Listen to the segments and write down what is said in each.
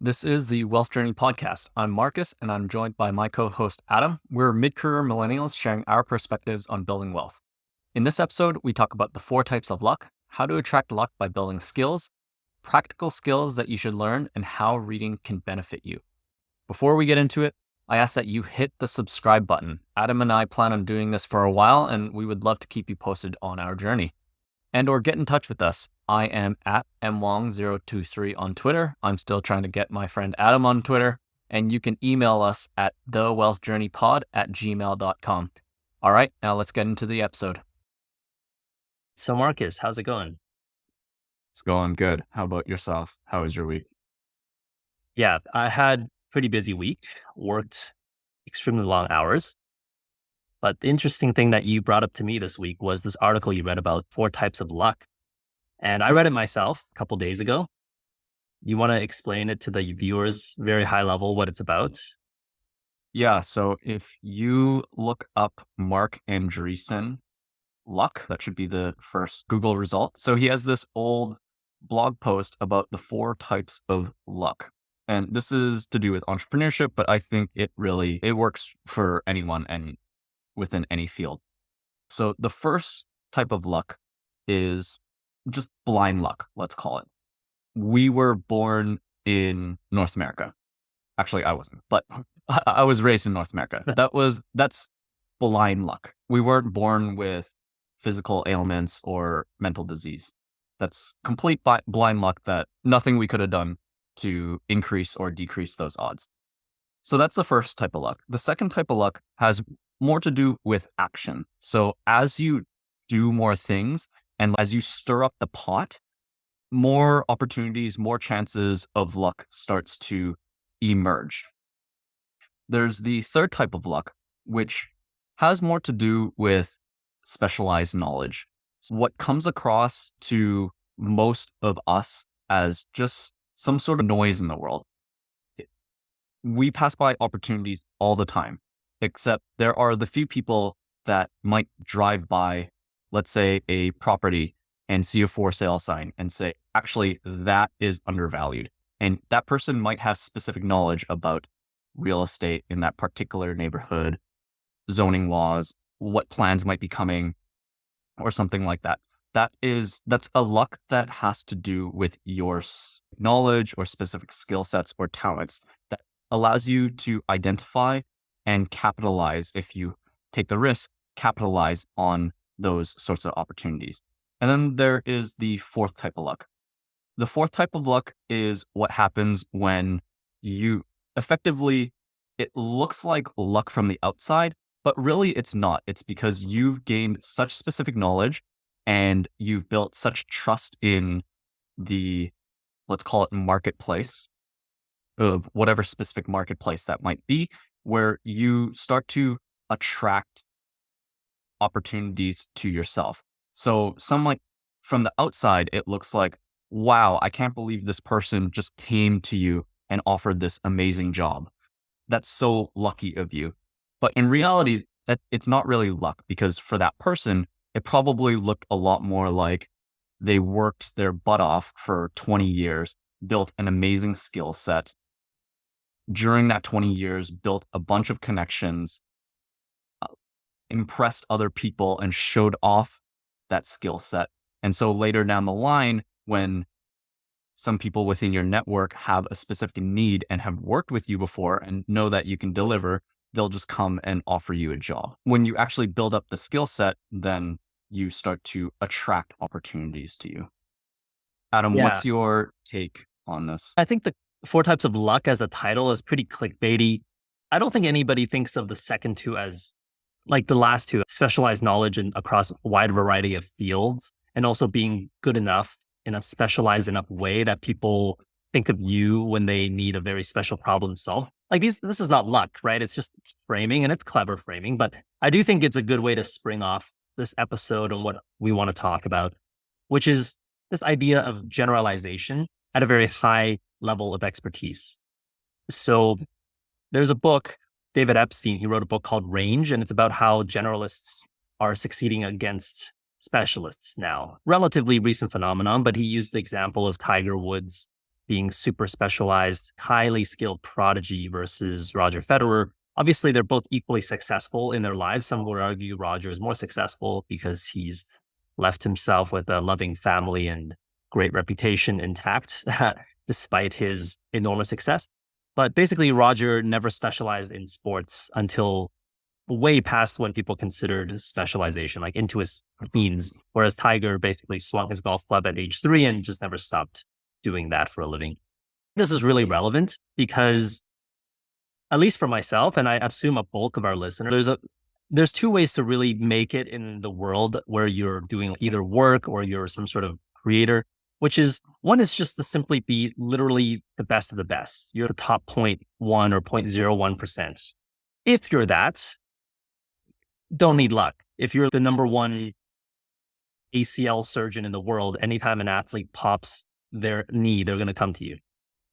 This is the Wealth Journey podcast. I'm Marcus, and I'm joined by my co-host Adam. We're mid-career millennials sharing our perspectives on building wealth. In this episode, we talk about the 4 types of luck, how to attract luck by building skills, practical skills that you should learn, and how reading can benefit you. Before we get into it, I ask that you hit the subscribe button. Adam and I plan on doing this for a while, and we would love to keep you posted on our journey. And or get in touch with us. I am at mwong023 on Twitter. I'm still trying to get my friend Adam on Twitter. And you can email us at thewealthjourneypod@gmail.com. All right, now let's get into the episode. So Marcus, how's it going? It's going good. How about yourself? How was your week? Yeah, I had a pretty busy week, worked extremely long hours. But the interesting thing that you brought up to me this week was this article you read about 4 types of luck. And I read it myself a couple days ago. You want to explain it to the viewers, very high level, what it's about? Yeah, so if you look up Mark Andreessen luck, that should be the first Google result. So he has this old blog post about the 4 types of luck. And this is to do with entrepreneurship, but I think it works for anyone and within any field. So the first type of luck is just blind luck, let's call it. We were born in North America. Actually, I wasn't, but I was raised in North America. That's blind luck. We weren't born with physical ailments or mental disease. That's complete blind luck that nothing we could have done to increase or decrease those odds. So that's the first type of luck. The second type of luck has more to do with action. So as you do more things and as you stir up the pot, more opportunities, more chances of luck starts to emerge. There's the third type of luck, which has more to do with specialized knowledge. What comes across to most of us as just some sort of noise in the world. We pass by opportunities all the time, except there are the few people that might drive by, let's say, a property and see a for sale sign and say, actually, that is undervalued. And that person might have specific knowledge about real estate in that particular neighborhood, zoning laws, what plans might be coming, or something like that. That's a luck that has to do with your knowledge or specific skill sets or talents that allows you to identify and capitalize, if you take the risk, capitalize on those sorts of opportunities. And then there is the fourth type of luck. The fourth type of luck is what happens when you effectively, it looks like luck from the outside, but really it's not. It's because you've gained such specific knowledge and you've built such trust in the, let's call it marketplace, of whatever specific marketplace that might be, where you start to attract opportunities to yourself. So from the outside, it looks like, wow, I can't believe this person just came to you and offered this amazing job. That's so lucky of you. But in reality, it's not really luck, because for that person, it probably looked a lot more like they worked their butt off for 20 years, built an amazing skill set. During that 20 years, built a bunch of connections, impressed other people, and showed off that skill set. And so later down the line, when some people within your network have a specific need and have worked with you before and know that you can deliver, they'll just come and offer you a job. When you actually build up the skill set, then you start to attract opportunities to you. Adam, Yeah. what's your take on this? I think the 4 types of luck as a title is pretty clickbaity. I don't think anybody thinks of the second 2 as like the last 2, specialized knowledge across a wide variety of fields, and also being good enough in a specialized enough way that people think of you when they need a very special problem solved. Like this is not luck, right? It's just framing, and it's clever framing, but I do think it's a good way to spring off this episode on what we want to talk about, which is this idea of generalization at a very high level of expertise. So there's a book, David Epstein, he wrote a book called Range, and it's about how generalists are succeeding against specialists now. Relatively recent phenomenon, but he used the example of Tiger Woods being super specialized, highly skilled prodigy versus Roger Federer. Obviously, they're both equally successful in their lives. Some would argue Roger is more successful because he's left himself with a loving family and great reputation intact, despite his enormous success. But basically, Roger never specialized in sports until way past when people considered specialization, like into his teens, whereas Tiger basically swung his golf club at age 3 and just never stopped doing that for a living. This is really relevant because, at least for myself, and I assume a bulk of our listeners, there's two ways to really make it in the world where you're doing either work or you're some sort of creator, which is one is just to simply be literally the best of the best. You're the top 0.1 or 0.01%. If you're that, don't need luck. If you're the number one ACL surgeon in the world, anytime an athlete pops their knee, they're going to come to you.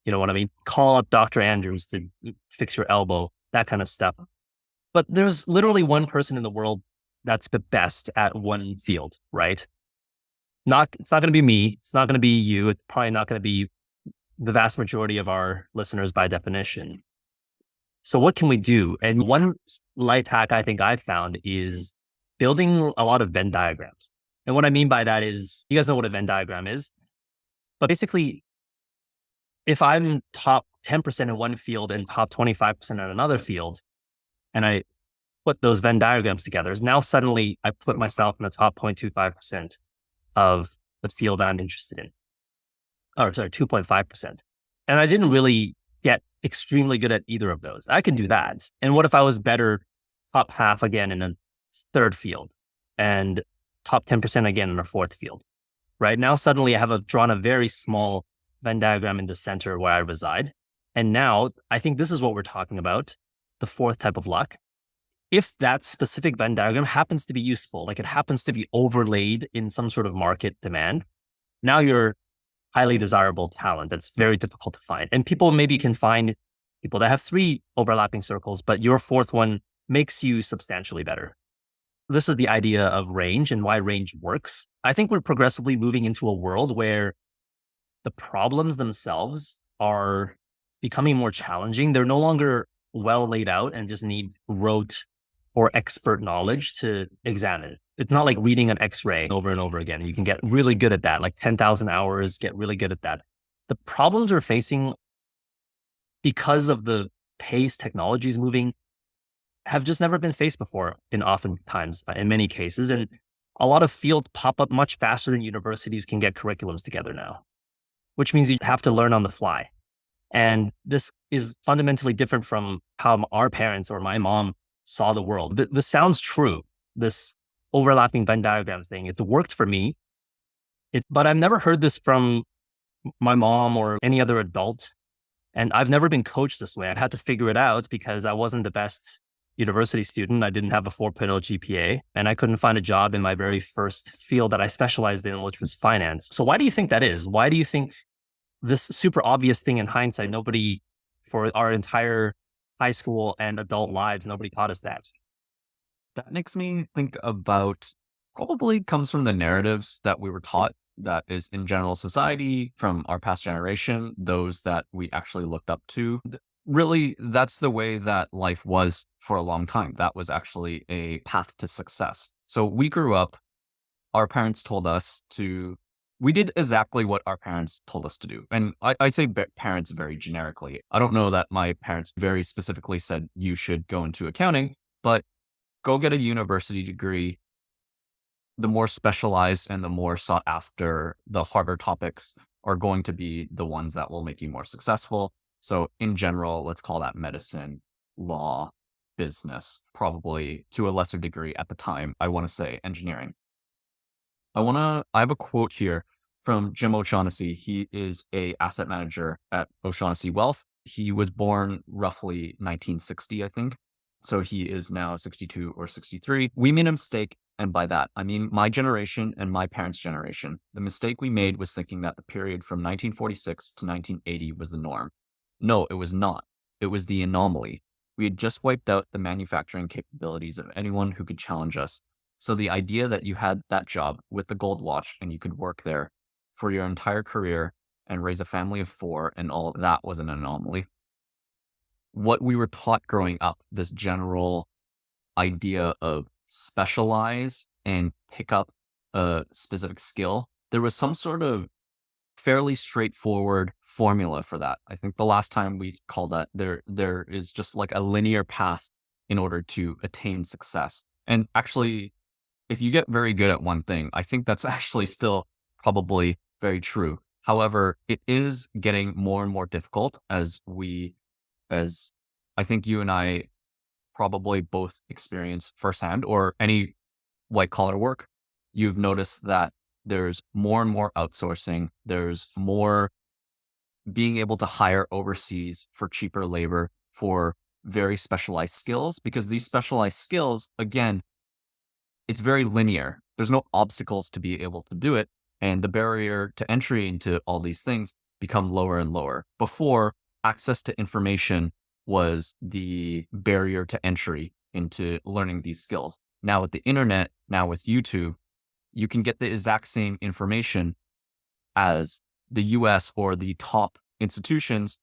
You know what I mean? Call up Dr. Andrews to fix your elbow, that kind of stuff. But there's literally one person in the world that's the best at one field, right? It's not going to be me. It's not going to be you. It's probably not going to be the vast majority of our listeners by definition. So what can we do? And one life hack I think I've found is building a lot of Venn diagrams. And what I mean by that is, you guys know what a Venn diagram is, but basically, if I'm top 10% in one field and top 25% in another field, and I put those Venn diagrams together, now suddenly I put myself in the top 0.25% of the field that I'm interested in. Or sorry, 2.5%. And I didn't really get extremely good at either of those. I can do that. And what if I was better top half again in a third field and top 10% again in a fourth field, right? Now suddenly I have drawn a very small Venn diagram in the center where I reside. And now I think this is what we're talking about, the fourth type of luck. If that specific Venn diagram happens to be useful, like it happens to be overlaid in some sort of market demand, now you're highly desirable talent that's very difficult to find. And people maybe can find people that have 3 overlapping circles, but your fourth one makes you substantially better. This is the idea of range and why range works. I think we're progressively moving into a world where the problems themselves are becoming more challenging. They're no longer well laid out and just need rote or expert knowledge to examine it. It's not like reading an X-ray over and over again. You can get really good at that, like 10,000 hours, get really good at that. The problems we're facing because of the pace technology is moving have just never been faced before in many cases. And a lot of fields pop up much faster than universities can get curriculums together now, which means you have to learn on the fly. And this is fundamentally different from how our parents or my mom saw the world. This sounds true, this overlapping Venn diagram thing. It worked for me, but I've never heard this from my mom or any other adult. And I've never been coached this way. I've had to figure it out because I wasn't the best university student. I didn't have a 4.0 GPA, and I couldn't find a job in my very first field that I specialized in, which was finance. So why do you think that is? Why do you think this super obvious thing in hindsight, for our entire high school and adult lives, nobody taught us that? That makes me think about probably comes from the narratives that we were taught that is in general society from our past generation, those that we actually looked up to. Really, that's the way that life was for a long time. That was actually a path to success. So we grew up, our parents told us we did exactly what our parents told us to do. And I'd say parents very generically. I don't know that my parents very specifically said you should go into accounting, but go get a university degree. The more specialized and the more sought after, the harder topics are going to be the ones that will make you more successful. So in general, let's call that medicine, law, business, probably to a lesser degree at the time, I want to say engineering. I have a quote here from Jim O'Shaughnessy. He is a asset manager at O'Shaughnessy Wealth. He was born roughly 1960, I think. So he is now 62 or 63. We made a mistake. And by that, I mean my generation and my parents' generation. The mistake we made was thinking that the period from 1946 to 1980 was the norm. No, it was not. It was the anomaly. We had just wiped out the manufacturing capabilities of anyone who could challenge us. So the idea that you had that job with the gold watch and you could work there for your entire career and raise a family of four, and all that was an anomaly. What we were taught growing up, this general idea of specialize and pick up a specific skill, there was some sort of fairly straightforward formula for that. I think the last time we called that there is just like a linear path in order to attain success. And actually, if you get very good at one thing, I think that's actually still probably very true. However, it is getting more and more difficult as I think you and I probably both experience firsthand, or any white collar work. You've noticed that there's more and more outsourcing. There's more being able to hire overseas for cheaper labor for very specialized skills, because these specialized skills, again, it's very linear. There's no obstacles to be able to do it. And the barrier to entry into all these things become lower and lower. Before, access to information was the barrier to entry into learning these skills. Now with the internet, now with YouTube, you can get the exact same information as the US or the top institutions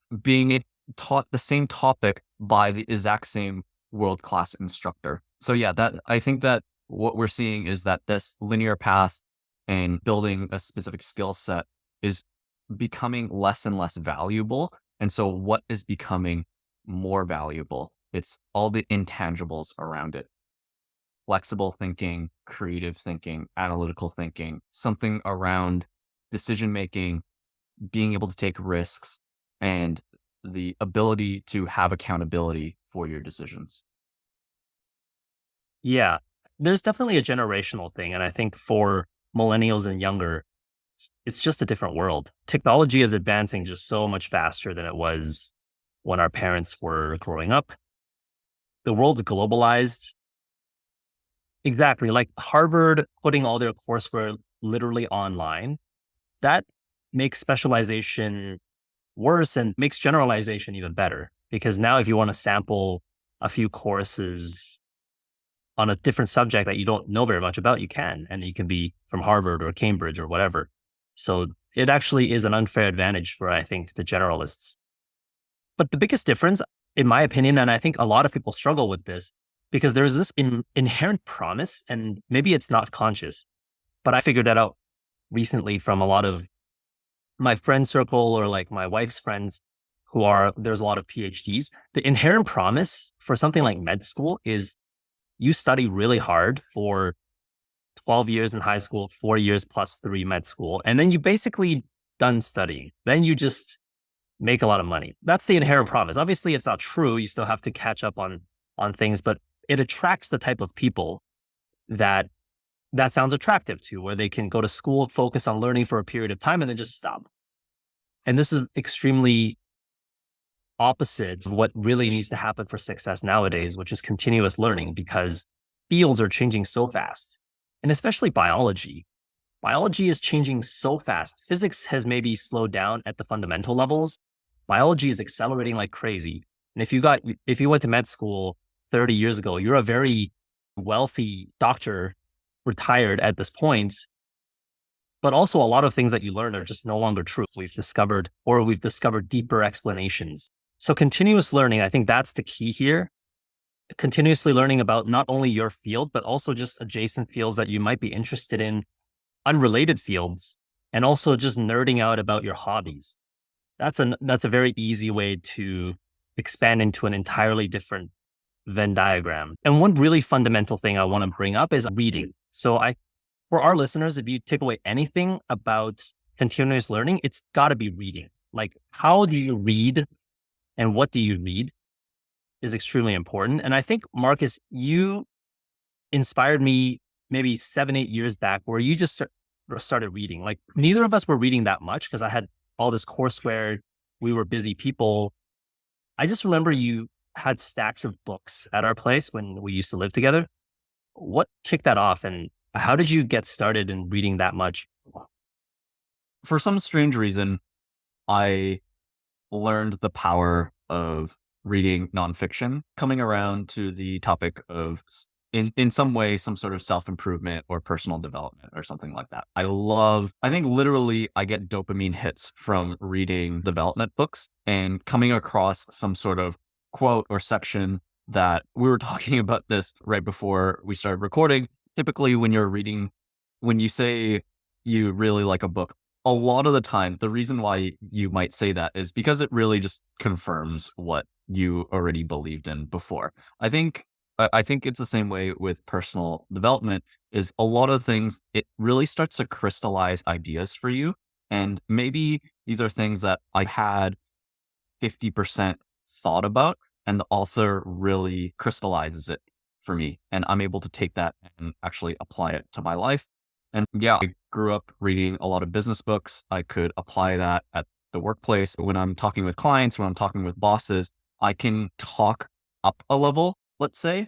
taught the same topic by the exact same world-class instructor. So yeah, that I think that what we're seeing is that this linear path and building a specific skill set is becoming less and less valuable. And so what is becoming more valuable? It's all the intangibles around it. Flexible thinking, creative thinking, analytical thinking, something around decision making, being able to take risks, and the ability to have accountability for your decisions. Yeah, there's definitely a generational thing. And I think for millennials and younger, it's just a different world. Technology is advancing just so much faster than it was when our parents were growing up. The world is globalized. Exactly. Like Harvard putting all their courseware literally online, that makes specialization worse and makes generalization even better. Because now, if you want to sample a few courses on a different subject that you don't know very much about, you can, and you can be from Harvard or Cambridge or whatever. So it actually is an unfair advantage for, I think, the generalists. But the biggest difference, in my opinion, and I think a lot of people struggle with this, because there is this inherent promise, and maybe it's not conscious, but I figured that out recently from a lot of my friend circle or like my wife's friends there's a lot of PhDs. The inherent promise for something like med school is you study really hard for 12 years in high school, 4 years plus 3 med school, and then you basically done studying. Then you just make a lot of money. That's the inherent promise. Obviously, it's not true. You still have to catch up on things, but it attracts the type of people that sounds attractive to, where they can go to school, focus on learning for a period of time, and then just stop. And this is extremely opposite of what really needs to happen for success nowadays, which is continuous learning, because fields are changing so fast. And especially biology. Biology is changing so fast. Physics has maybe slowed down at the fundamental levels. Biology is accelerating like crazy. And if you went to med school 30 years ago, you're a very wealthy doctor, retired at this point. But also a lot of things that you learn are just no longer true. We've discovered deeper explanations. So continuous learning, I think that's the key here. Continuously learning about not only your field, but also just adjacent fields that you might be interested in, unrelated fields, and also just nerding out about your hobbies. That's a very easy way to expand into an entirely different Venn diagram. And one really fundamental thing I want to bring up is reading. For our listeners, if you take away anything about continuous learning, it's got to be reading. Like, how do you read and what do you read is extremely important. And I think, Marcus, you inspired me maybe 7-8 years back, where you just started reading. Like, neither of us were reading that much because I had all this courseware. We were busy people. I just remember you had stacks of books at our place when we used to live together. What kicked that off, and how did you get started in reading that much? For some strange reason, I learned the power of reading nonfiction. Coming around to the topic of in some way, some sort of self-improvement or personal development or something like that. I think literally I get dopamine hits from reading development books and coming across some sort of quote or section that we were talking about this right before we started recording. Typically, when you say you really like a book, a lot of the time, the reason why you might say that is because it really just confirms what you already believed in before. I think I think it's the same way with personal development is a lot of things, it really starts to crystallize ideas for you. And maybe these are things that I had 50% thought about, and the author really crystallizes it for me. And I'm able to take that and actually apply it to my life. And yeah, I grew up reading a lot of business books. I could apply that at the workplace. When I'm talking with clients, when I'm talking with bosses, I can talk up a level, let's say,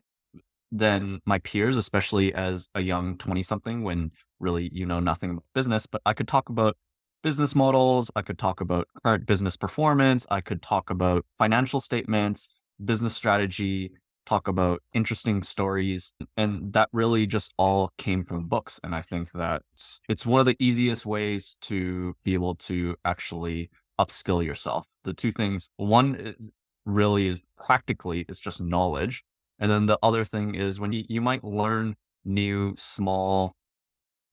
than my peers, especially as a young 20 something when really you know nothing about business. But I could talk about business models. I could talk about current business performance. I could talk about financial statements, business strategy, talk about interesting stories. And that really just all came from books. And I think that it's one of the easiest ways to be able to actually upskill yourself. The two things, one is really is practically, it's just knowledge, and then the other thing is when you might learn new small,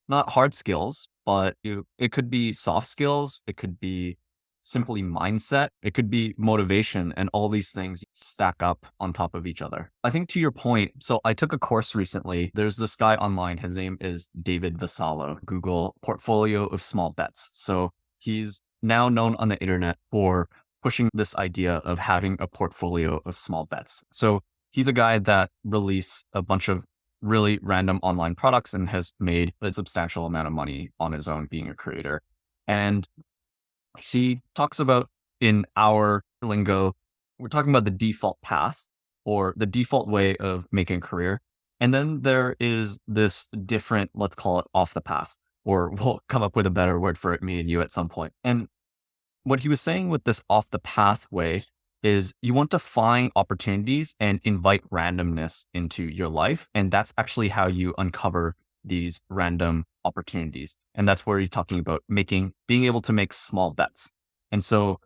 not hard skills, but it could be soft skills. It could be simply mindset. It could be motivation, and all these things stack up on top of each other. I think to your point, so I took a course recently. There's this guy online. His name is David Vassallo. Google portfolio of small bets. So he's now known on the internet for pushing this idea of having a portfolio of small bets. So he's a guy that released a bunch of really random online products and has made a substantial amount of money on his own being a creator. And he talks about, in our lingo, we're talking about the default path or the default way of making a career. And then there is this different, let's call it off the path, or we'll come up with a better word for it, me and you at some point. And what he was saying with this off the pathway is you want to find opportunities and invite randomness into your life. And that's actually how you uncover these random opportunities. And that's where he's talking about being able to make small bets. And so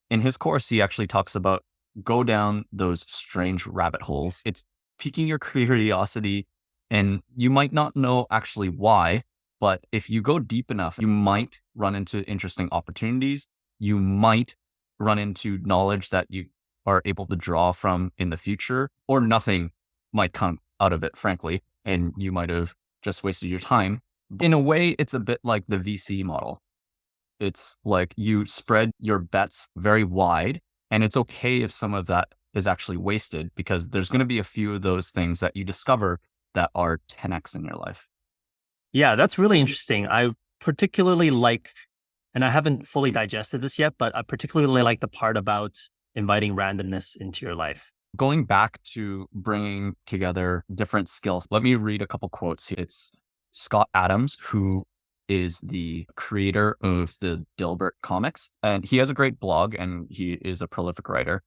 in his course, he actually talks about go down those strange rabbit holes. It's piquing your curiosity, and you might not know actually why, but if you go deep enough, you might run into interesting opportunities. You might run into knowledge that you are able to draw from in the future, or nothing might come out of it, frankly, and you might have just wasted your time. In a way, it's a bit like the VC model. It's like you spread your bets very wide, and it's okay if some of that is actually wasted because there's going to be a few of those things that you discover that are 10x in your life. Yeah, that's really interesting. I particularly like, and I haven't fully digested this yet, but I particularly like the part about inviting randomness into your life. Going back to bringing together different skills, let me read a couple quotes. It's Scott Adams, who is the creator of the Dilbert comics, and he has a great blog and he is a prolific writer.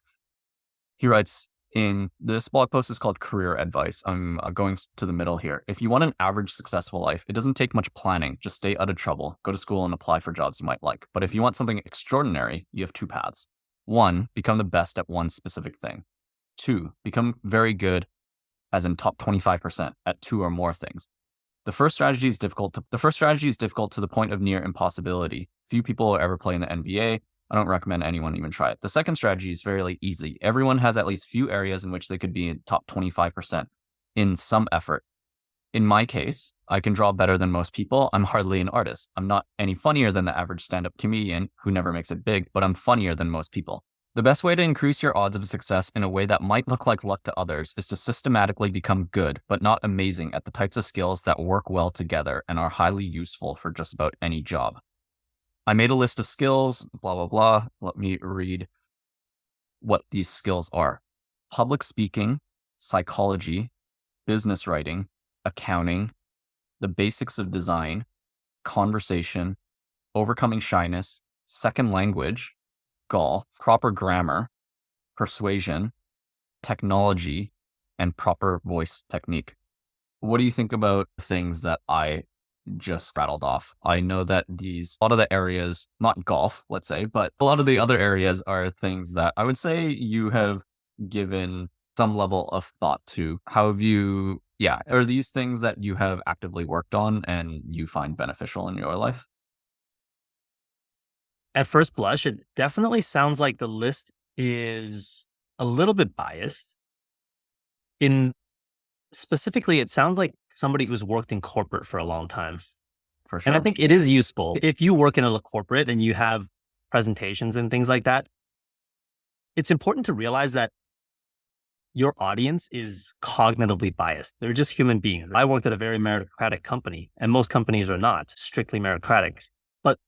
He writes in this blog post is called Career Advice. I'm going to the middle here. If you want an average successful life, it doesn't take much planning. Just stay out of trouble, go to school and apply for jobs you might like. But if you want something extraordinary, you have two paths. One, become the best at one specific thing. Two, become very good, as in top 25% at two or more things. The first strategy is difficult to the point of near impossibility. Few people will ever play in the NBA. I don't recommend anyone even try it. The second strategy is fairly easy. Everyone has at least few areas in which they could be in top 25% in some effort. In my case, I can draw better than most people. I'm hardly an artist. I'm not any funnier than the average stand-up comedian who never makes it big, but I'm funnier than most people. The best way to increase your odds of success in a way that might look like luck to others is to systematically become good, but not amazing at the types of skills that work well together and are highly useful for just about any job. I made a list of skills, blah, blah, blah. Let me read what these skills are. Public speaking, psychology, business writing, accounting, the basics of design, conversation, overcoming shyness, second language, golf, proper grammar, persuasion, technology, and proper voice technique. What do you think about things that I just rattled off? I know that a lot of the areas, not golf, let's say, but a lot of the other areas are things that I would say you have given some level of thought to. How have you, yeah, are these things that you have actively worked on and you find beneficial in your life? At first blush, it definitely sounds like the list is a little bit biased. In specifically, it sounds like somebody who's worked in corporate for a long time. For And I sure. think it is useful. If you work in a corporate and you have presentations and things like that, it's important to realize that your audience is cognitively biased. They're just human beings. I worked at a very meritocratic company, and most companies are not strictly meritocratic. But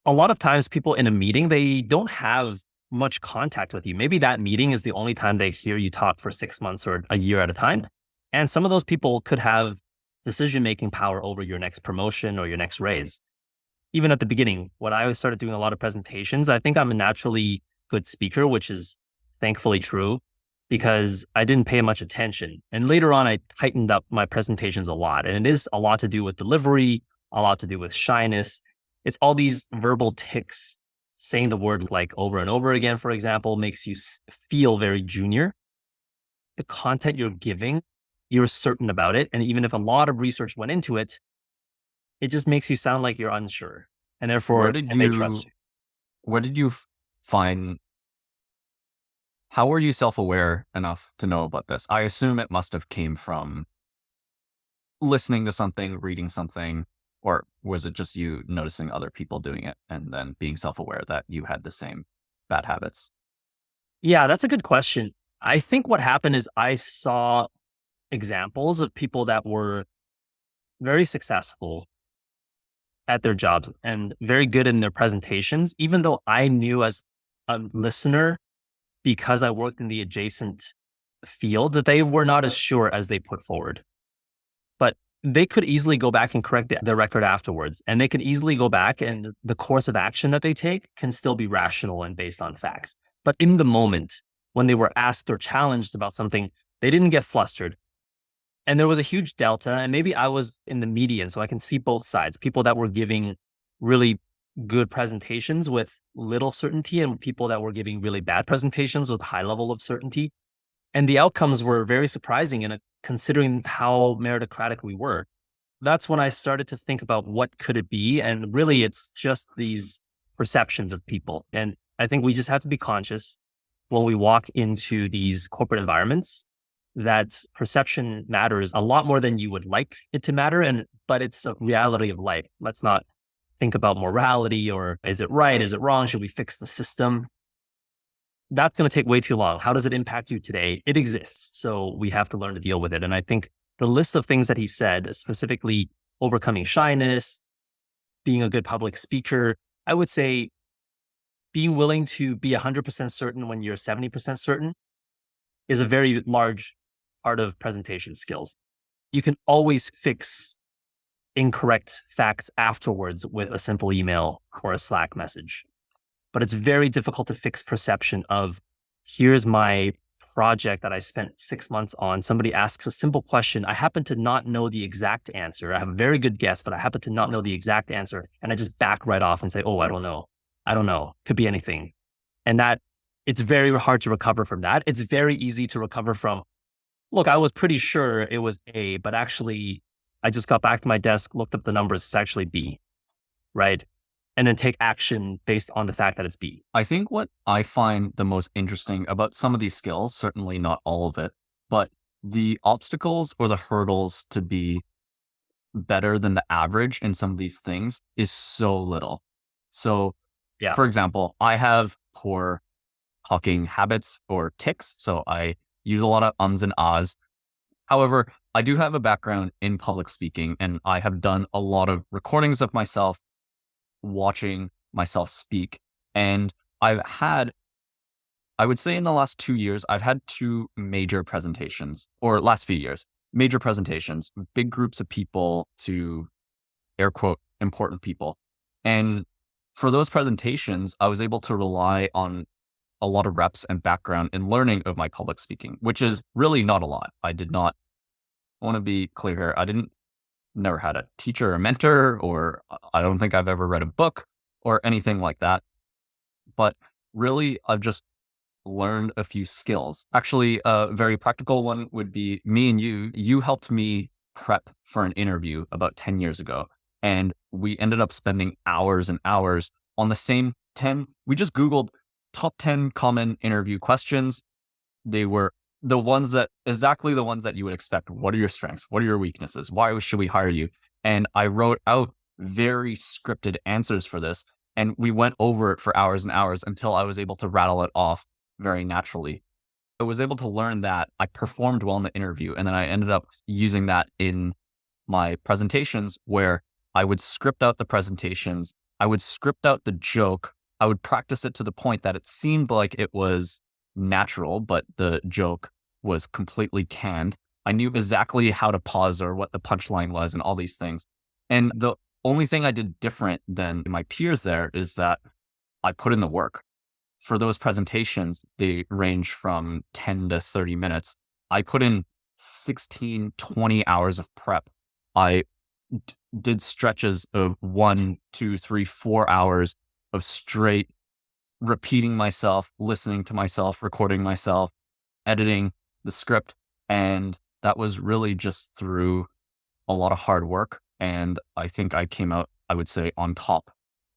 a lot of times, people in a meeting, they don't have much contact with you. Maybe that meeting is the only time they hear you talk for 6 months or a year at a time. And some of those people could have decision making power over your next promotion or your next raise. Even at the beginning, when I started doing a lot of presentations, I think I'm a naturally good speaker, which is thankfully true because I didn't pay much attention. And later on, I tightened up my presentations a lot. And it is a lot to do with delivery, a lot to do with shyness. It's all these verbal tics. Saying the word like over and over again, for example, makes you feel very junior. The content you're giving, you're certain about it. And even if a lot of research went into it, it just makes you sound like you're unsure. And Where therefore, did can they trust you, you? where did you find, how were you self-aware enough to know about this? I assume it must have came from listening to something, reading something, or was it just you noticing other people doing it and then being self-aware that you had the same bad habits? Yeah, that's a good question. I think what happened is I saw examples of people that were very successful at their jobs and very good in their presentations, even though I knew as a listener, because I worked in the adjacent field, that they were not as sure as they put forward. But they could easily go back and correct the record afterwards. And they could easily go back and the course of action that they take can still be rational and based on facts. But in the moment, when they were asked or challenged about something, they didn't get flustered. And there was a huge delta. And maybe I was in the median, so I can see both sides people that were giving really good presentations with little certainty and people that were giving really bad presentations with high level of certainty. And the outcomes were very surprising in considering how meritocratic we were. That's when I started to think about what could it be. And really, it's just these perceptions of people. And I think we just have to be conscious when we walk into these corporate environments that perception matters a lot more than you would like it to matter. But it's a reality of life. Let's not think about morality or is it right? Is it wrong? Should we fix the system? That's going to take way too long. How does it impact you today? It exists. So we have to learn to deal with it. And I think the list of things that he said, specifically overcoming shyness, being a good public speaker, I would say being willing to be 100% certain when you're 70% certain is a very large part of presentation skills. You can always fix incorrect facts afterwards with a simple email or a Slack message. But it's very difficult to fix perception of here's my project that I spent 6 months on. Somebody asks a simple question. I happen to not know the exact answer. I have a very good guess, but I happen to not know the exact answer. And I just back right off and say, oh, I don't know. I don't know. Could be anything. And that it's very hard to recover from that. It's very easy to recover from, look, I was pretty sure it was A, but actually I just got back to my desk, looked up the numbers. It's actually B, right? And then take action based on the fact that it's B. I think what I find the most interesting about some of these skills, certainly not all of it, but the obstacles or the hurdles to be better than the average in some of these things is so little. So, Yeah. for example, I have poor talking habits or tics. So I use a lot of ums and ahs. However, I do have a background in public speaking and I have done a lot of recordings of myself watching myself speak. And I've had, I would say in the last 2 years, I've had two major presentations, or last few years, major presentations, big groups of people to air quote, important people. And for those presentations, I was able to rely on a lot of reps and background in learning of my public speaking, which is really not a lot. I did not want to be clear here. Never had a teacher or mentor, or I don't think I've ever read a book or anything like that. But really, I've just learned a few skills. Actually, a very practical one would be me and you. You helped me prep for an interview about 10 years ago. And we ended up spending hours and hours on the same 10. We just Googled top 10 common interview questions. They were exactly the ones that you would expect. What are your strengths? What are your weaknesses? Why should we hire you? And I wrote out very scripted answers for this. And we went over it for hours and hours until I was able to rattle it off very naturally. I was able to learn that. I performed well in the interview. And then I ended up using that in my presentations where I would script out the presentations. I would script out the joke. I would practice it to the point that it seemed like it was natural, but the joke was completely canned. I knew exactly how to pause or what the punchline was and all these things. And the only thing I did different than my peers there is that I put in the work. For those presentations, they range from 10 to 30 minutes. I put in 16, 20 hours of prep. I did stretches of 1, 2, 3, 4 hours of straight repeating myself, listening to myself, recording myself, editing the script. And that was really just through a lot of hard work. And I think I came out, I would say, on top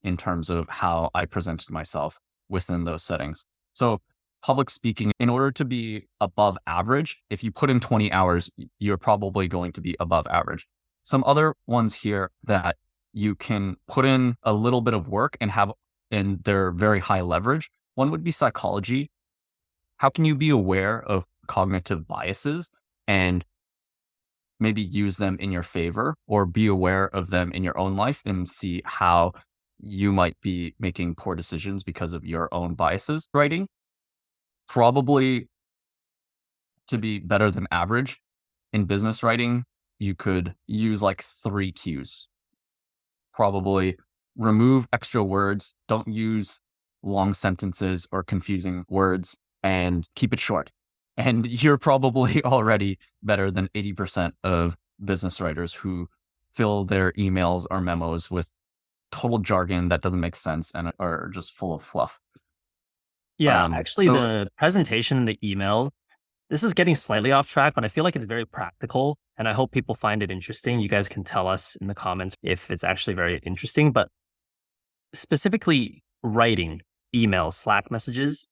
in terms of how I presented myself within those settings. So public speaking, in order to be above average, if you put in 20 hours, you're probably going to be above average. Some other ones here that you can put in a little bit of work and they're very high leverage. One would be psychology. How can you be aware of cognitive biases and maybe use them in your favor, or be aware of them in your own life and see how you might be making poor decisions because of your own biases? Writing, probably to be better than average in business writing, you could use like 3 Qs. Probably remove extra words, don't use long sentences or confusing words, and keep it short. And you're probably already better than 80% of business writers who fill their emails or memos with total jargon that doesn't make sense and are just full of fluff. Yeah, actually, So the presentation in the email, this is getting slightly off track, but I feel like it's very practical and I hope people find it interesting. You guys can tell us in the comments if it's actually very interesting, but specifically writing emails, Slack messages,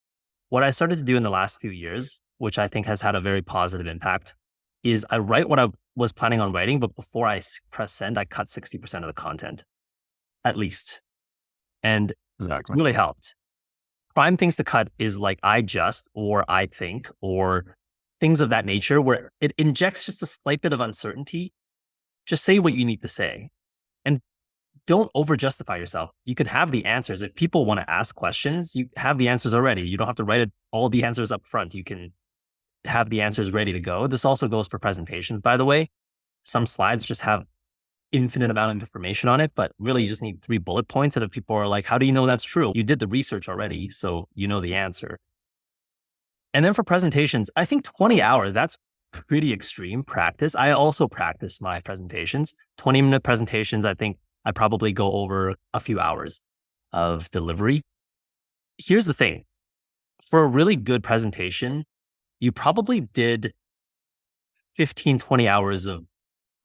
what I started to do in the last few years, which I think has had a very positive impact, is I write what I was planning on writing, but before I press send, I cut 60% of the content, at least. And exactly. really helped. Prime things to cut is like I just, or I think, or things of that nature where it injects just a slight bit of uncertainty. Just say what you need to say and don't over justify yourself. You could have the answers. If people want to ask questions, you have the answers already. You don't have to write all the answers up front. You can have the answers ready to go. This also goes for presentations, by the way. Some slides just have infinite amount of information on it, but really you just need 3 bullet points. And if people are like, how do you know that's true? You did the research already, so you know the answer. And then for presentations, I think 20 hours, that's pretty extreme practice. I also practice my presentations. 20-minute presentations, I think I probably go over a few hours of delivery. Here's the thing. For a really good presentation, you probably did 15, 20 hours of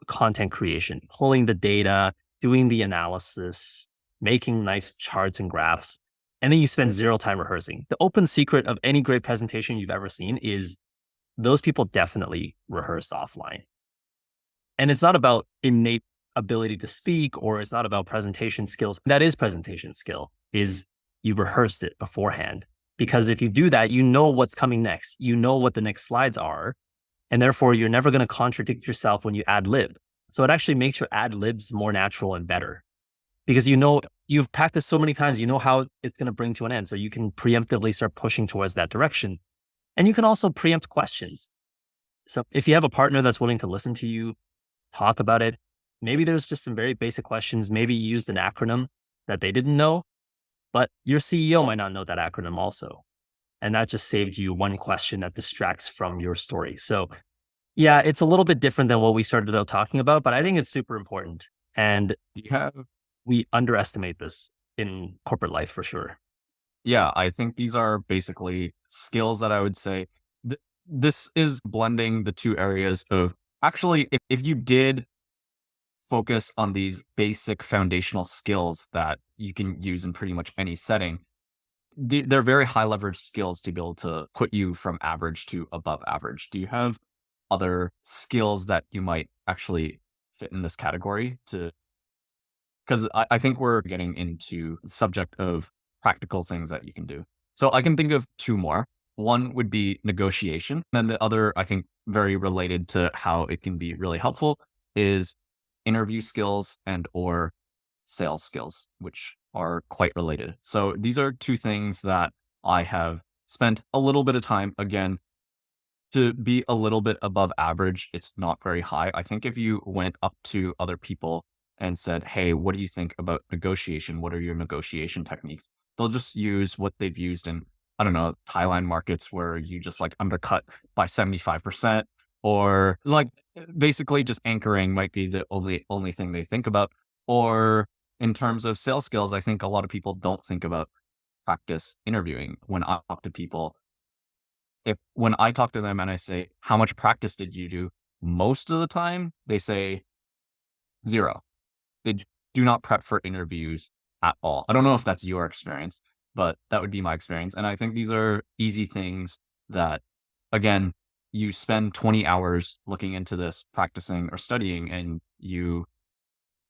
content creation, pulling the data, doing the analysis, making nice charts and graphs, and then you spend 0 time rehearsing. The open secret of any great presentation you've ever seen is those people definitely rehearsed offline. And it's not about innate ability to speak, or it's not about presentation skills. That is presentation skill, is you rehearsed it beforehand. Because if you do that, you know what's coming next. You know what the next slides are. And therefore, you're never going to contradict yourself when you ad lib. So it actually makes your ad libs more natural and better because you know you've practiced so many times, you know how it's going to bring to an end. So you can preemptively start pushing towards that direction. And you can also preempt questions. So if you have a partner that's willing to listen to you, talk about it, maybe there's just some very basic questions. Maybe you used an acronym that they didn't know, but your CEO might not know that acronym also. And that just saved you one question that distracts from your story. So Yeah, it's a little bit different than what we started out talking about, but I think it's super important. And You have we underestimate this in corporate life for sure. Yeah, I think these are basically skills that I would say this is blending the two areas of actually, if you did focus on these basic foundational skills that you can use in pretty much any setting, they're very high leverage skills to be able to put you from average to above average. Do you have other skills that you might actually fit in this category to because I think we're getting into the subject of practical things that you can do. So I can think of two more. One would be negotiation. And the other, I think, very related to how it can be really helpful is interview skills and or sales skills, which are quite related. So these are two things that I have spent a little bit of time again to be a little bit above average. It's not very high. I think if you went up to other people and said, "Hey, what do you think about negotiation? What are your negotiation techniques?" They'll just use what they've used in, I don't know, Thailand markets where you just like undercut by 75% or like basically just anchoring might be the only thing they think about. Or in terms of sales skills, I think a lot of people don't think about practice interviewing when I talk to people if when I talk to them and I say, "How much practice did you do?" Most of the time, they say 0. They do not prep for interviews at all. I don't know if that's your experience, but that would be my experience, and I think these are easy things that, again, you spend 20 hours looking into this, practicing or studying, and you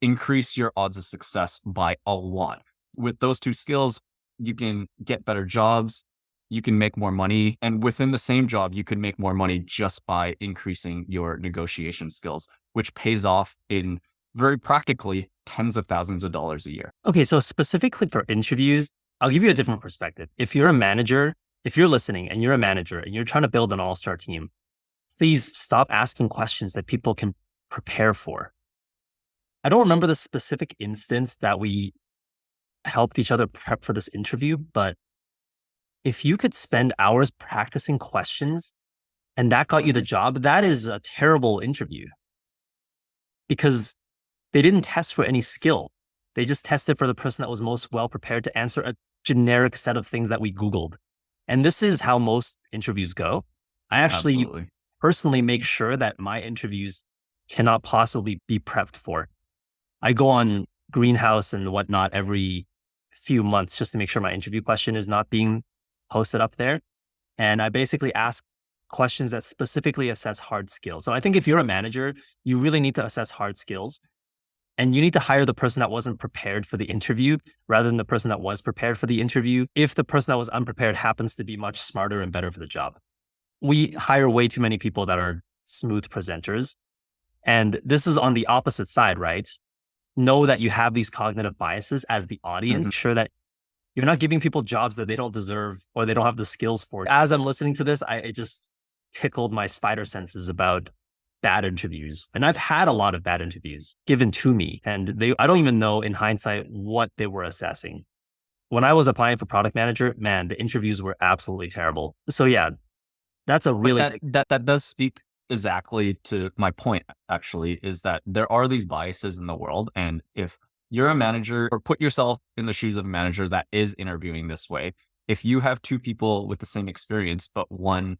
increase your odds of success by a lot. With those two skills, you can get better jobs, you can make more money, and within the same job, you could make more money just by increasing your negotiation skills, which pays off in very practically tens of thousands of dollars a year. Okay, so specifically for interviews, I'll give you a different perspective. If you're a manager, if you're listening and you're a manager and you're trying to build an all-star team, please stop asking questions that people can prepare for. I don't remember the specific instance that we helped each other prep for this interview, but if you could spend hours practicing questions and that got you the job, that is a terrible interview because they didn't test for any skill. They just tested for the person that was most well prepared to answer a generic set of things that we Googled. And this is how most interviews go. I actually Absolutely. personally make sure that my interviews cannot possibly be prepped for. I go on Greenhouse and whatnot every few months just to make sure my interview question is not being posted up there. And I basically ask questions that specifically assess hard skills. So I think if you're a manager, you really need to assess hard skills and you need to hire the person that wasn't prepared for the interview rather than the person that was prepared for the interview. If the person that was unprepared happens to be much smarter and better for the job, we hire way too many people that are smooth presenters. And this is on the opposite side, right? Know that you have these cognitive biases as the audience, Mhm. sure that you're not giving people jobs that they don't deserve or they don't have the skills for. As I'm listening to this, it just tickled my spider senses about bad interviews. And I've had a lot of bad interviews given to me. And I don't even know in hindsight what they were assessing. When I was applying for product manager, man, the interviews were absolutely terrible. So yeah, that's a But really big, that does speak exactly to my point, actually, is that there are these biases in the world, and if you're a manager or put yourself in the shoes of a manager that is interviewing this way, if you have 2 people with the same experience, but one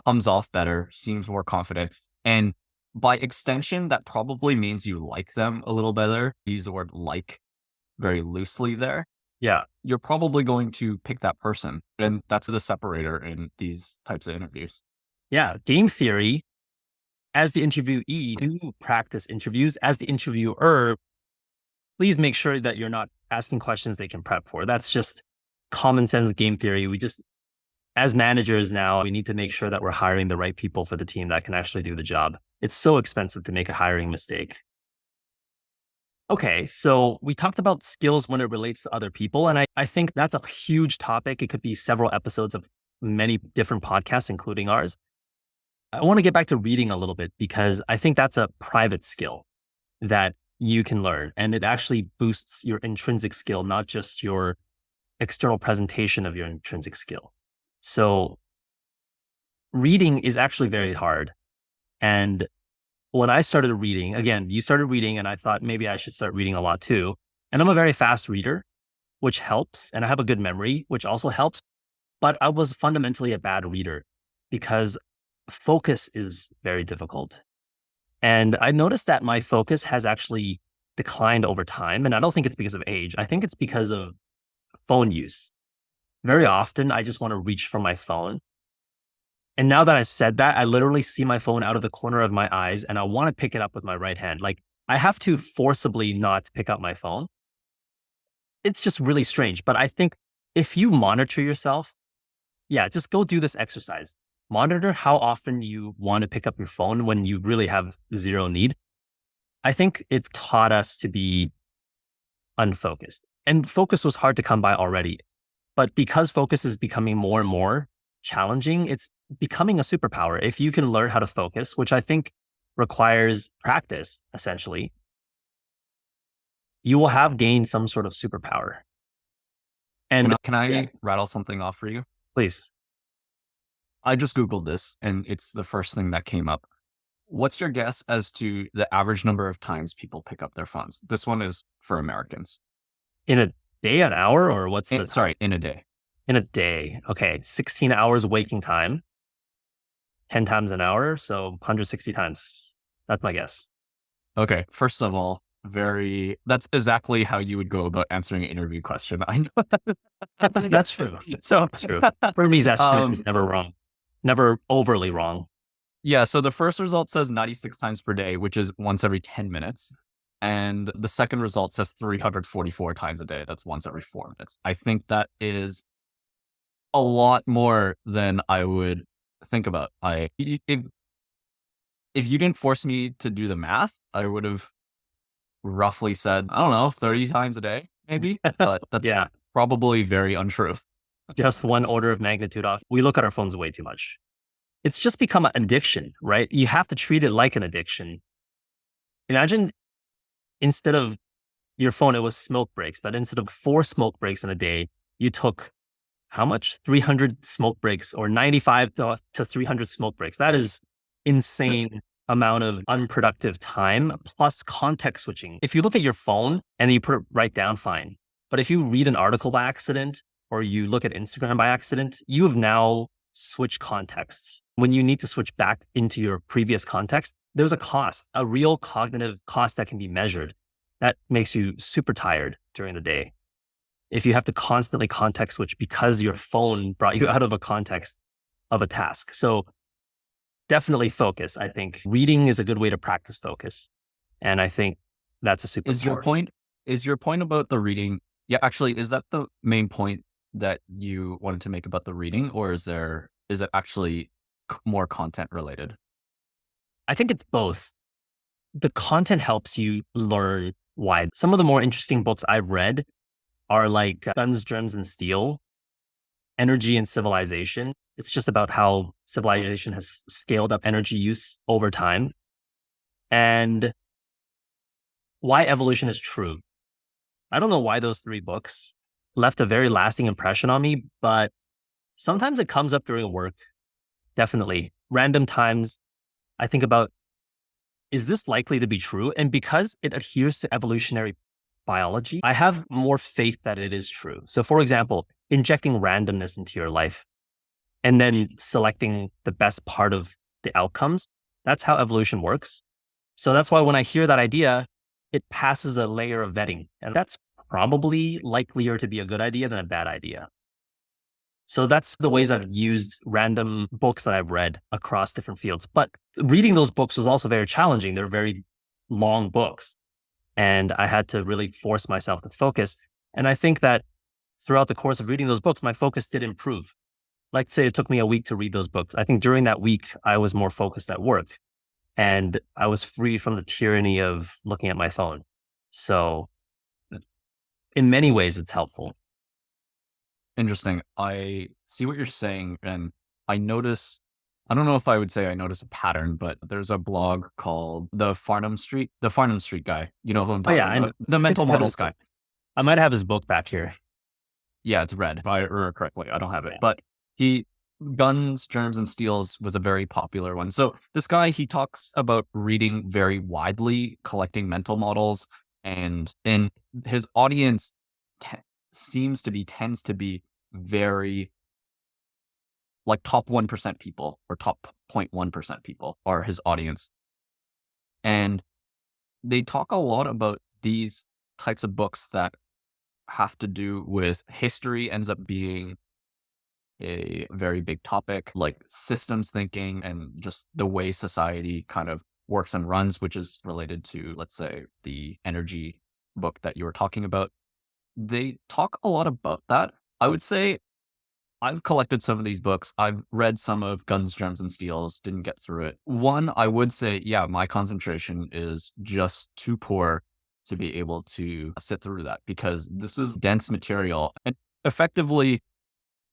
comes off better, seems more confident, and by extension, that probably means you like them a little better. Use the word "like" very loosely there. yeah. You're probably going to pick that person, and that's the separator in these types of interviews. Yeah. Game theory, as the interviewee, do practice interviews. As the interviewer, please make sure that you're not asking questions they can prep for. That's just common sense game theory. As managers now, we need to make sure that we're hiring the right people for the team that can actually do the job. It's so expensive to make a hiring mistake. Okay, so we talked about skills when it relates to other people. And I think that's a huge topic. It could be several episodes of many different podcasts, including ours. I want to get back to reading a little bit because I think that's a private skill that you can learn. And it actually boosts your intrinsic skill, not just your external presentation of your intrinsic skill. So reading is actually very hard. And when I started reading, again, you started reading and I thought maybe I should start reading a lot too. And I'm a very fast reader, which helps. And I have a good memory, which also helps. But I was fundamentally a bad reader because focus is very difficult. And I noticed that my focus has actually declined over time. And I don't think it's because of age. I think it's because of phone use. Very often, I just want to reach for my phone. And now that I said that, I literally see my phone out of the corner of my eyes and I want to pick it up with my right hand. Like I have to forcibly not pick up my phone. It's just really strange. But I think if you monitor yourself, yeah, just go do this exercise. Monitor how often you want to pick up your phone when you really have zero need. I think it's taught us to be unfocused. And focus was hard to come by already. But because focus is becoming more and more challenging, it's becoming a superpower. If you can learn how to focus, which I think requires practice, essentially, you will have gained some sort of superpower. And Can I rattle something off for you? please, I just Googled this and it's the first thing that came up. What's your guess as to the average number of times people pick up their phones? This one is for Americans. in a day, an hour, or what's the Sorry, in a day. in a day? Okay, 16 hours waking time, 10 times an hour, so 160 times. That's my guess. Okay. First of all, that's exactly how you would go about answering an interview question. I know that. That's true. So true. Burmese estimate is never wrong, never overly wrong. Yeah. So the first result says 96 times per day, which is once every 10 minutes. And the second result says 344 times a day. That's once every 4 minutes. I think that is a lot more than I would think about. If you didn't force me to do the math, I would have roughly said, I don't know, 30 times a day, maybe. But that's Yeah, probably very untrue. just one order of magnitude off. We look at our phones way too much. It's just become an addiction, right? You have to treat it like an addiction. Imagine instead of your phone, it was smoke breaks, but instead of 4 smoke breaks in a day, you took how much? 300 smoke breaks or 95 to 300 smoke breaks. That is insane amount of unproductive time plus context switching. If you look at your phone and you put it right down, fine. But if you read an article by accident or you look at Instagram by accident, you have now switched contexts. When you need to switch back into your previous context, there's a cost, a real cognitive cost that can be measured that makes you super tired during the day. If you have to constantly context switch because your phone brought you out of a context of a task. So definitely focus. I think reading is a good way to practice focus. And I think that's a superpower. Is your point about the reading? Yeah, actually, is that the main point that you wanted to make about the reading, or is it actually more content related? I think it's both. The content helps you learn why. Some of the more interesting books I've read are like Guns, Germs, and Steel, Energy and Civilization. It's just about how civilization has scaled up energy use over time and why evolution is true. I don't know why those 3 books left a very lasting impression on me, but sometimes it comes up during work. Definitely. Random times, I think about, is this likely to be true? And because it adheres to evolutionary biology, I have more faith that it is true. So for example, injecting randomness into your life and then selecting the best part of the outcomes, that's how evolution works. So that's why when I hear that idea, it passes a layer of vetting. And that's probably likelier to be a good idea than a bad idea. So that's the ways I've used random books that I've read across different fields. But reading those books was also very challenging. They're very long books. And I had to really force myself to focus. And I think that throughout the course of reading those books, my focus did improve. Like say it took me a week to read those books. I think during that week, I was more focused at work and I was free from the tyranny of looking at my phone. So in many ways, it's helpful. Interesting. I see what you're saying, and I don't know if I would say I notice a pattern, but there's a blog called the Farnham Street guy. You know who I'm Oh talking yeah, about? The mental models guy. I might have his book back here. Yeah, it's red, if I remember correctly. I don't have it, but he Guns, Germs, and Steels was a very popular one. So this guy, he talks about reading very widely, collecting mental models, and his audience te- tends to be very like top 1% people or top 0.1% people are his audience. And they talk a lot about these types of books that have to do with history ends up being a very big topic, like systems thinking and just the way society kind of works and runs, which is related to, let's say, the energy book that you were talking about. They talk a lot about that. I would say I've collected some of these books. I've read some of Guns, Gems, and Steels, didn't get through it. One, I would say, yeah, my concentration is just too poor to be able to sit through that because this is dense material. And effectively,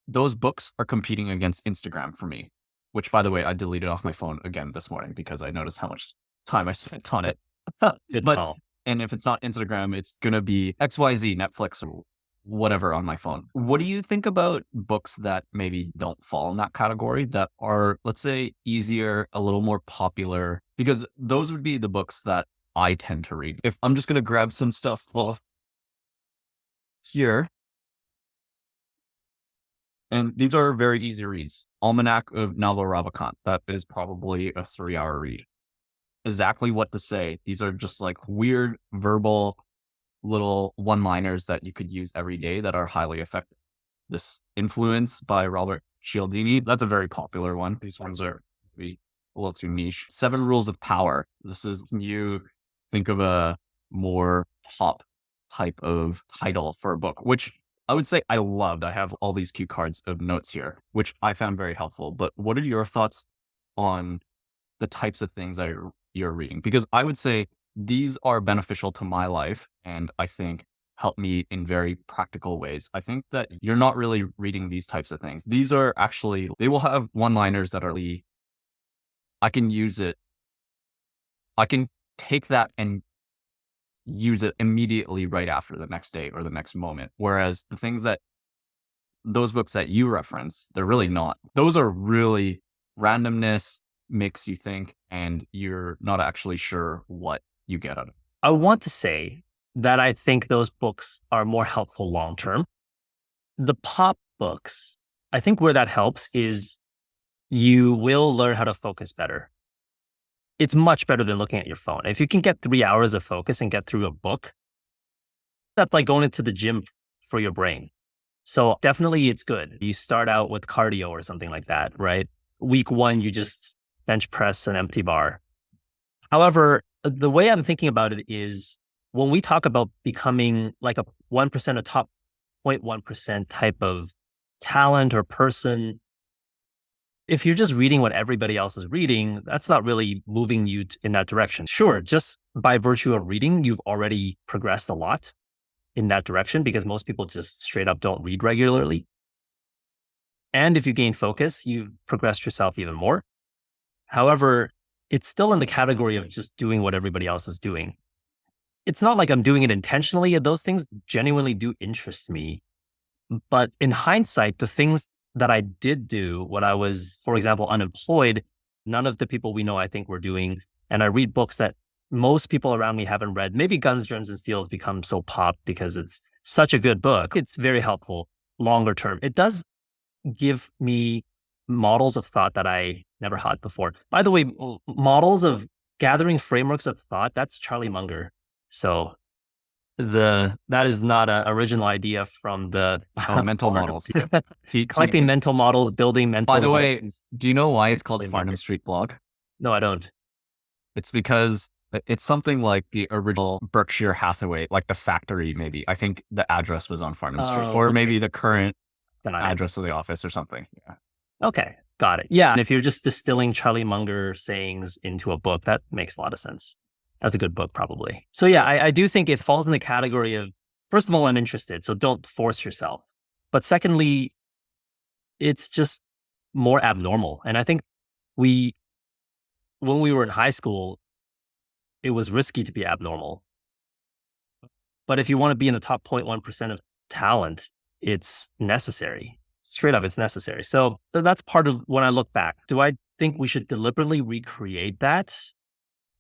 those books are competing against Instagram for me, which, by the way, I deleted off my phone again this morning because I noticed how much time I spent on it. Good But call. and if it's not Instagram, it's gonna be XYZ, Netflix, or whatever on my phone. What do you think about books that maybe don't fall in that category that are, let's say, easier, a little more popular? Because those would be the books that I tend to read. If I'm just gonna grab some stuff off here, and these are very easy reads. Almanac of Naval Ravikant. That is probably a 3-hour read. Exactly what to say. These are just like weird verbal little one-liners that you could use every day that are highly effective. This Influence by Robert Cialdini. That's a very popular one. These ones are maybe a little too niche. Seven Rules of Power. This is you think of a more pop type of title for a book, which I would say I loved. I have all these cue cards of notes here, which I found very helpful. But what are your thoughts on the types of things that you're reading? Because I would say these are beneficial to my life and I think help me in very practical ways. I think that you're not really reading these types of things. These are actually, they will have one liners that are, I can use it. I can take that and use it immediately right after the next day or the next moment. Whereas the things that those books that you reference, they're really not. Those are really randomness makes you think and you're not actually sure what you get out of it. I want to say that I think those books are more helpful long term. The pop books, I think where that helps is you will learn how to focus better. It's much better than looking at your phone. If you can get 3 hours of focus and get through a book, that's like going into the gym for your brain. So definitely it's good. You start out with cardio or something like that, right? Week one, you just bench press an empty bar. However, the way I'm thinking about it is when we talk about becoming like a 1%, a top 0.1% type of talent or person, if you're just reading what everybody else is reading, that's not really moving you in that direction. Sure, just by virtue of reading, you've already progressed a lot in that direction because most people just straight up don't read regularly. And if you gain focus, you've progressed yourself even more. However, it's still in the category of just doing what everybody else is doing. It's not like I'm doing it intentionally. Those things genuinely do interest me. But in hindsight, the things that I did do when I was, for example, unemployed, none of the people we know, I think, were doing. And I read books that most people around me haven't read. Maybe Guns, Germs, and Steel has become so pop because it's such a good book. It's very helpful longer term. It does give me models of thought that I never had before. By the way, models of gathering frameworks of thought, that's Charlie Munger. So that is not an original idea from the Oh, mental models. Yeah. collecting mental models, building mental. By the way, models. do you know why it's called Farnham Street Blog? No, I don't. It's because it's something like the original Berkshire Hathaway, like the factory, maybe. I think the address was on Farnham Street, or Okay. maybe the current Then address of the office or something. Yeah. Okay, got it. Yeah, and if you're just distilling Charlie Munger sayings into a book, that makes a lot of sense. That's a good book, probably. So yeah, I do think it falls in the category of, first of all, I'm interested, so don't force yourself. But secondly, it's just more abnormal. And I think when we were in high school, it was risky to be abnormal. But if you want to be in the top 0.1% of talent, it's necessary. straight up, it's necessary. So that's part of when I look back. Do I think we should deliberately recreate that?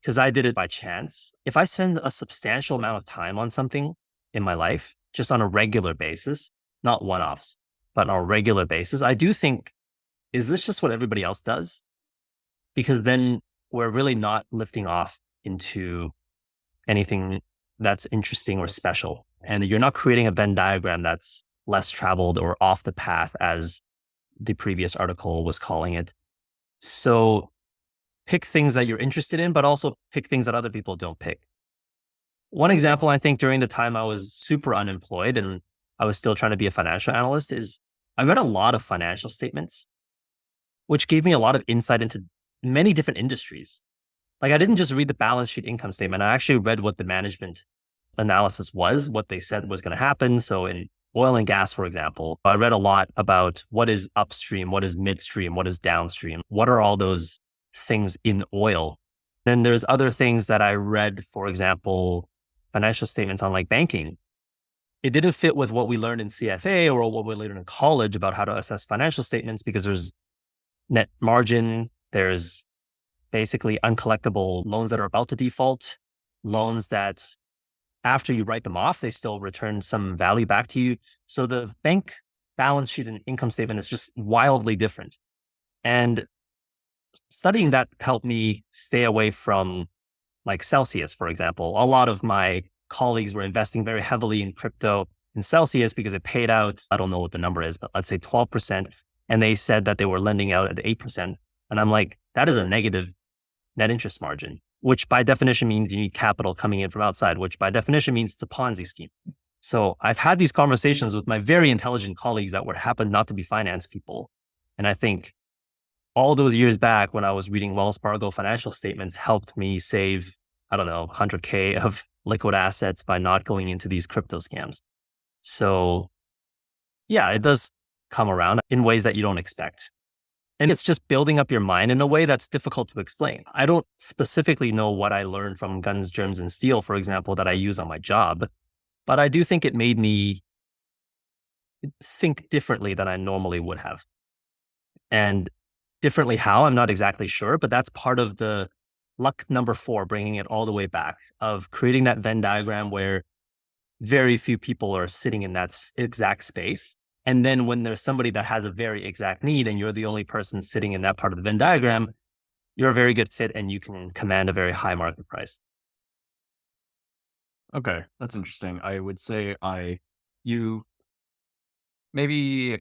Because I did it by chance. If I spend a substantial amount of time on something in my life, just on a regular basis, not one offs, but on a regular basis, I do think, is this just what everybody else does? Because then we're really not lifting off into anything that's interesting or special. And you're not creating a Venn diagram that's less traveled or off the path, as the previous article was calling it. So pick things that you're interested in, but also pick things that other people don't pick. One example, I think, during the time I was super unemployed and I was still trying to be a financial analyst is I read a lot of financial statements, which gave me a lot of insight into many different industries. Like I didn't just read the balance sheet income statement. I actually read what the management analysis was, what they said was going to happen. So in oil and gas, for example, I read a lot about what is upstream, what is midstream, what is downstream, what are all those things in oil. Then there's other things that I read, for example, financial statements on like banking. It didn't fit with what we learned in CFA or what we learned in college about how to assess financial statements because there's net margin, there's basically uncollectible loans that are about to default, loans that after you write them off, they still return some value back to you. So the bank balance sheet and income statement is just wildly different. And studying that helped me stay away from like Celsius, for example. A lot of my colleagues were investing very heavily in crypto in Celsius because it paid out, I don't know what the number is, but let's say 12%. And they said that they were lending out at 8%. And I'm like, that is a negative net interest margin, which by definition means you need capital coming in from outside, which by definition means it's a Ponzi scheme. So I've had these conversations with my very intelligent colleagues that happen not to be finance people. And I think all those years back when I was reading Wells Fargo financial statements helped me save, I don't know, 100K of liquid assets by not going into these crypto scams. So yeah, it does come around in ways that you don't expect. And it's just building up your mind in a way that's difficult to explain. I don't specifically know what I learned from Guns, Germs, and Steel, for example, that I use on my job, but I do think it made me think differently than I normally would have. And differently how, I'm not exactly sure, but that's part of the luck number 4, bringing it all the way back, of creating that Venn diagram where very few people are sitting in that exact space. And then when there's somebody that has a very exact need and you're the only person sitting in that part of the Venn diagram, you're a very good fit and you can command a very high market price. Okay, that's interesting. I would say you maybe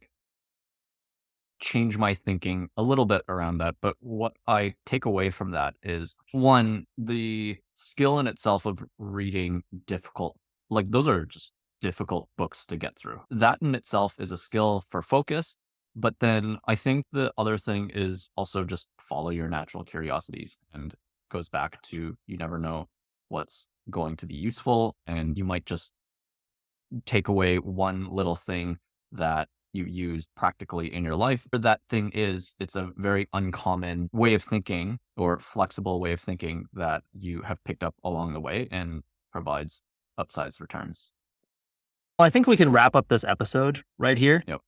change my thinking a little bit around that. But what I take away from that is, one, the skill in itself of reading difficult, like those are just difficult books to get through. That in itself is a skill for focus. But then I think the other thing is also just follow your natural curiosities, and goes back to you never know what's going to be useful, and you might just take away one little thing that you use practically in your life. Or that thing is, it's a very uncommon way of thinking or flexible way of thinking that you have picked up along the way and provides upsides returns. Well, I think we can wrap up this episode right here. Yep.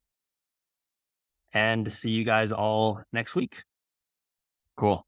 And see you guys all next week. Cool.